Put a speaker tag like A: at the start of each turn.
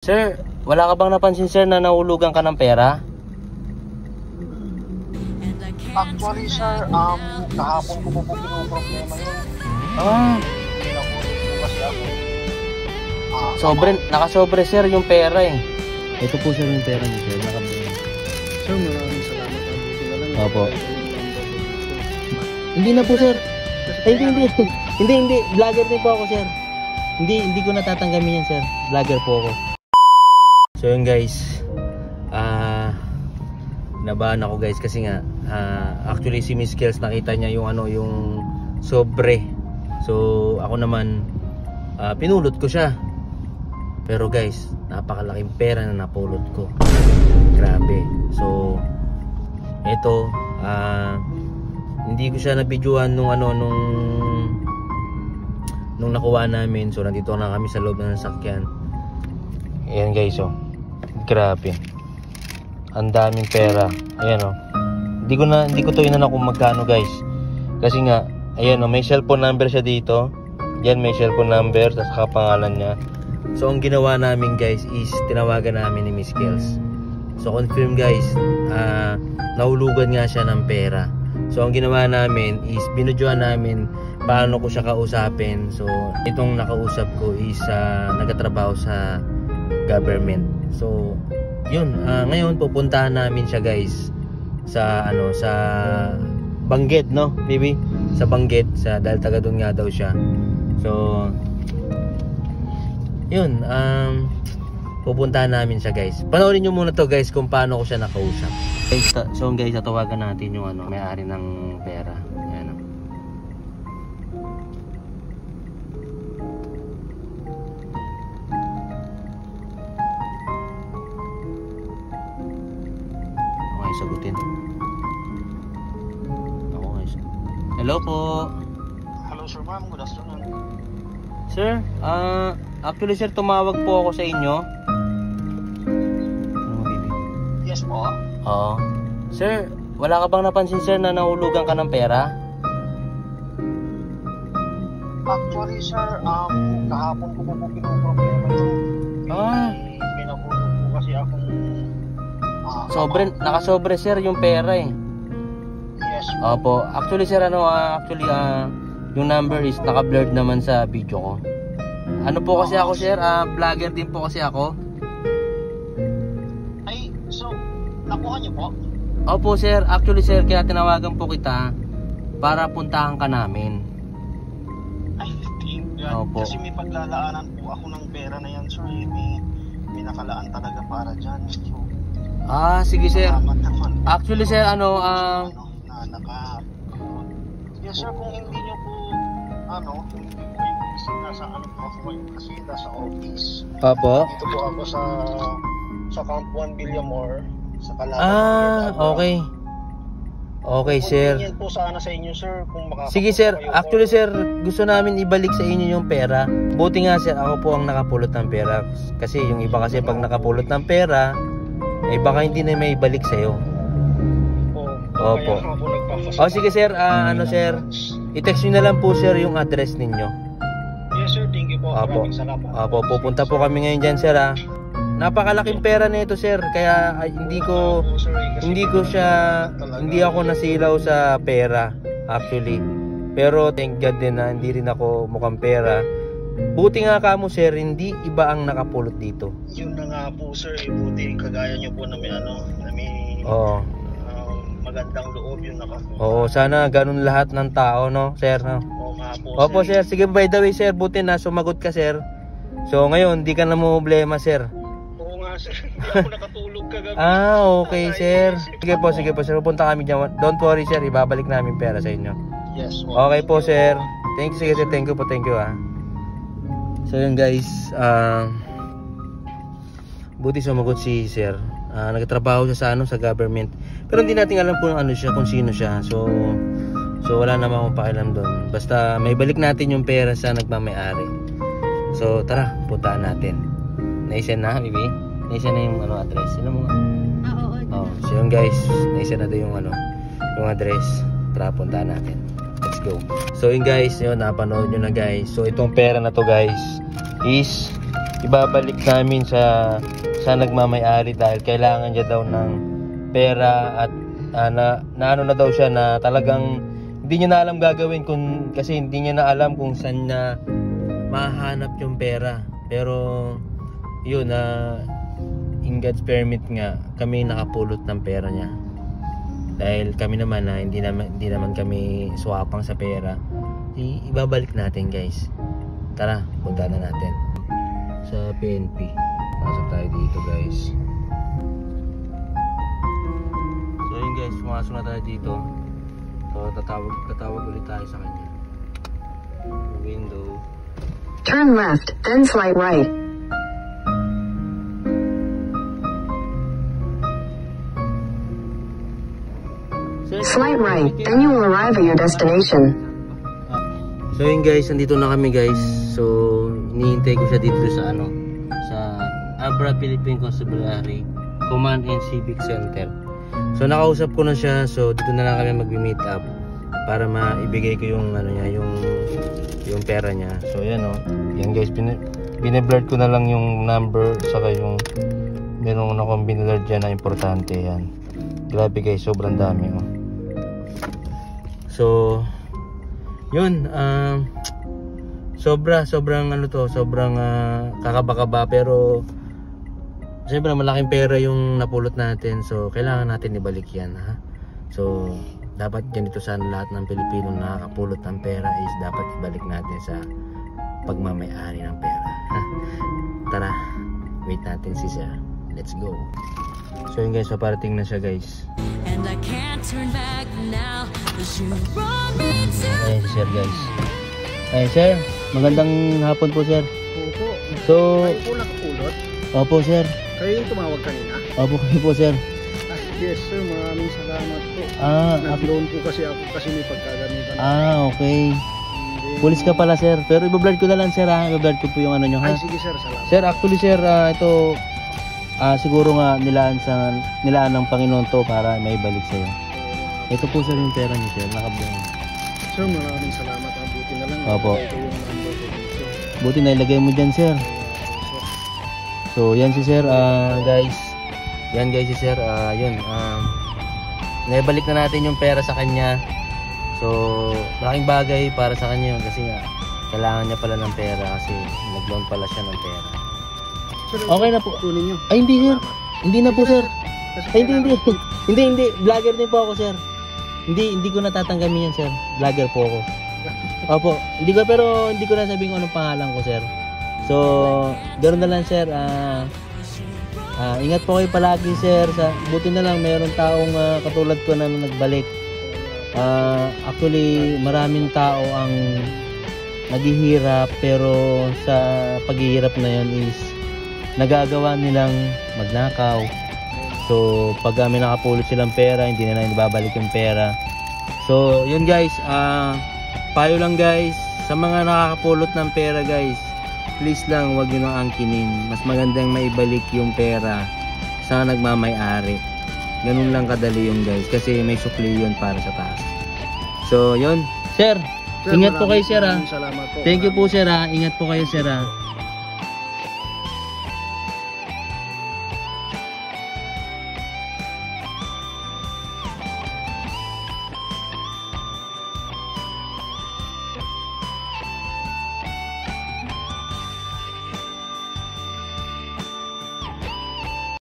A: Sir, wala ka bang napansin sir na nahulugan ka ng pera?
B: Actually sir, kahapon ko po pinoproblema yun. Pinahulog ko kasi ako.
A: Nakasobre sir yung pera eh. Ito po sir yung pera niyo sir.
B: Sir, maraming salamat.
A: Opo. Hindi na po sir. Ay, hindi. Vlogger din po ako sir. Hindi ko natatanggamin yan sir. Vlogger po ako. So yun guys, nabahan ako guys kasi nga actually si Miss Kels nakita niya yung yung sobre. So ako naman pinulot ko siya. Pero guys, napakalaking pera na napulot ko. Grabe. So ito hindi ko siya nabidyohan nung nung nakuha namin. So nandito na kami sa loob ng sasakyan. Ayan guys, oh. Grabe. Ang daming pera. Ayan, oh. Hindi ko to inano kung magkano guys. Kasi nga, ayan, oh, may cellphone number siya dito. Yan, may cellphone number, tapos pangalan niya. So ang ginawa namin guys is tinawagan namin ni Miss Kels. So confirm guys, nahulugan nga siya ng pera. So ang ginawa namin is binudyohan namin paano ko siya kausapin. So itong nakausap ko is nagtatrabaho sa government. So yun, ngayon pupuntahan namin siya guys sa sa Bangged, no baby, sa Bangged, dahil taga doon nga daw siya. So yun, pupuntahan namin siya guys. Panoorin nyo muna to guys kung paano ko siya nakausap. So guys, tatawagan natin yung may-ari ng pera. Ayan, sagutin. Ako guys. Hello po.
B: Hello sir, ma'am. Good afternoon.
A: Sir, actually sir, tumawag po ako sa inyo. Baby?
B: Yes po.
A: Oo. Sir, wala ka bang napansin sir na nahulugan ka ng pera?
B: Actually sir, kahapon ko po pinoproblema yun. Pinahulog ko kasi akong
A: nakasobre sir yung pera eh.
B: Yes.
A: Opo. Actually sir, yung number is naka-blurred naman sa video ko. Ano po kasi ako sir, vlogger din po kasi ako.
B: Ay, so nakuha niyo po?
A: Opo sir, actually sir, kaya tinawagan po kita para puntahan ka namin.
B: Ay, thank God.
A: Opo.
B: Kasi may paglalaanan po ako ng pera na yan sir. May nakalaan talaga para dyan. So,
A: sige sir.
B: naman.
A: Actually sir,
B: Yes sir, kung hindi nyo po hindi po yung kasi nasa po ako ngayon kasi nasa office.
A: Opo.
B: Dito po ako sa Camp 1 Villamor sa Calaba.
A: Okay. Okay sir.
B: Kung po sana sa inyo sir kung makakapunta.
A: Sige sir, actually sir, gusto namin ibalik sa inyo yung pera. Buti nga sir, ako po ang nakapulot ng pera. Kasi yung iba kasi pag nakapulot ng pera, baka hindi na may ibalik sa'yo. Opo. Sige sir, sir, i-text nyo na lang po sir yung address ninyo.
B: Yes sir, thank you po.
A: Opo.
B: Maraming salamat.
A: Opo, pupunta po kami ngayon dyan sir Napakalaking pera nito sir, kaya hindi ako nasilaw sa pera actually. Pero thank God din na hindi rin ako mukhang pera. Buti nga kamo sir, hindi iba ang nakapulot dito.
B: Yun na nga po sir, buti kagaya nyo po na may magandang loob yung nakakuha.
A: Oo, sana ganun lahat ng tao, no sir, no?
B: Oo nga po.
A: Opo sir, sige, by the way sir, buti na sumagot ka sir. So ngayon, hindi ka na problema sir.
B: Oo nga sir, hindi ako nakatulog kagabi.
A: Okay sir. Sige po sir, pupunta kami dyan. Don't worry sir, ibabalik namin pera sa inyo.
B: Yes.
A: Okay po sir. Thank you sir, thank you So yun guys, buti sumagot si sir. Nagtatrabaho siya sa government. Pero hindi natin alam kung kung sino siya. So wala naman akong pakialam doon. Basta may balik natin yung pera sa nagmamay-ari. So tara, puntaan natin. Naisend na, baby? Naisend na yung address. Sino mo? Oo. So yun guys, naisend na daw yung yung address. Tara, puntaan natin. Let's go. So yun guys, yun, napanood nyo na guys. So itong pera na to guys is ibabalik namin sa nagmamay-ari dahil kailangan niya daw ng pera at na ano na daw siya na talagang hindi niya na alam gagawin kasi hindi niya na alam kung saan na mahanap yung pera. Pero yun in God's permit nga kami nakapulot ng pera niya. Dahil kami naman hindi naman kami swapang sa pera. Ibabalik natin guys. Tara, punta na natin sa PNP. Pasok tayo dito guys. So yun guys, pumasok na tayo dito. So tatawag ulit tayo sa kanya. Window.
C: Turn left, then slight right. Slight right, then you will arrive at your destination.
A: So yun guys, nandito na kami guys. So hinihintay ko siya dito sa sa Abra Philippine Constabulary Command and Civic Center. So nakausap ko na siya. So dito na lang kami mag-meet up para maibigay ko yung yung pera niya. So yan yan guys, bine-blur ko na lang yung number saka yung meron akong binilard dyan na importante yan. Grabe guys, sobrang dami So yun, sobrang sobrang kakaba-kaba, pero siyempre malaking pera yung napulot natin, so kailangan natin ibalik yan So dapat ganito sana lahat ng Pilipino na nakakapulot ng pera is dapat ibalik natin sa pagmamay-ari ng pera Tara, wait natin si Sir. Let's go. So yun guys, parating na siya guys.
D: And I can't turn back now, 'cause you brought me to.
A: Ayan si Sir guys. Ay Sir, magandang hapon po Sir.
B: Opo.
A: So,
B: Kayo po nakapulot?
A: opo Sir.
B: Kayo yung tumawag kanina?
A: Opo kayo po Sir.
B: Yes sir, maraming salamat po.
A: Nag-loan
B: po kasi ako kasi may pagkagamitan.
A: Okay. Pulis ka pala Sir. Pero i-blur ko na lang Sir i-blur ko po yung nyo
B: Ay sige sir, salamat.
A: Sir, actually Sir, ito siguro nga nilaan ng Panginoon to para may balik sa'yo. Ito po Sir yung pera niyo Sir, nakablong.
B: Sir, maraming salamat. Buti na lang.
A: Opo.
B: Ito yung number ko dito.
A: Buti na ilagay mo dyan Sir. So yan si Sir guys. Yan guys si Sir, naibalik na natin yung pera sa kanya. So malaking bagay para sa kanya yun kasi nga kailangan niya pala ng pera kasi nag-loan pala siya ng pera.
B: Sir,
A: Okay na po.
B: kunin nyo.
A: Ay hindi Sir. Hindi na po Sir.
B: Kasi
A: Ay hindi. Vlogger din po ako Sir. Hindi ko natatanggamin yan Sir. Vlogger po ako. Opo. Hindi ko na sabihin kung anong pangalan ko Sir. So ganoon na lang Sir. Ingat po kayo palagi Sir. Buti na lang mayroong taong katulad ko na nagbalik. Actually maraming tao ang naghihirap, pero sa paghihirap na yun is nagagawa nilang magnakaw. So pag may nakapulot silang pera, hindi na lang ibabalik yung pera. So yun guys, payo lang guys sa mga nakakapulot ng pera guys, please lang wag nyo nang angkinin. Mas magandang maibalik yung pera sa nagmamay-ari. Ganun lang kadali yun guys, kasi may sukli yun para sa taas. So yun Sir, ingat po kayo Sir
B: Salamat po.
A: Thank you po Sir Ingat po kayo Sir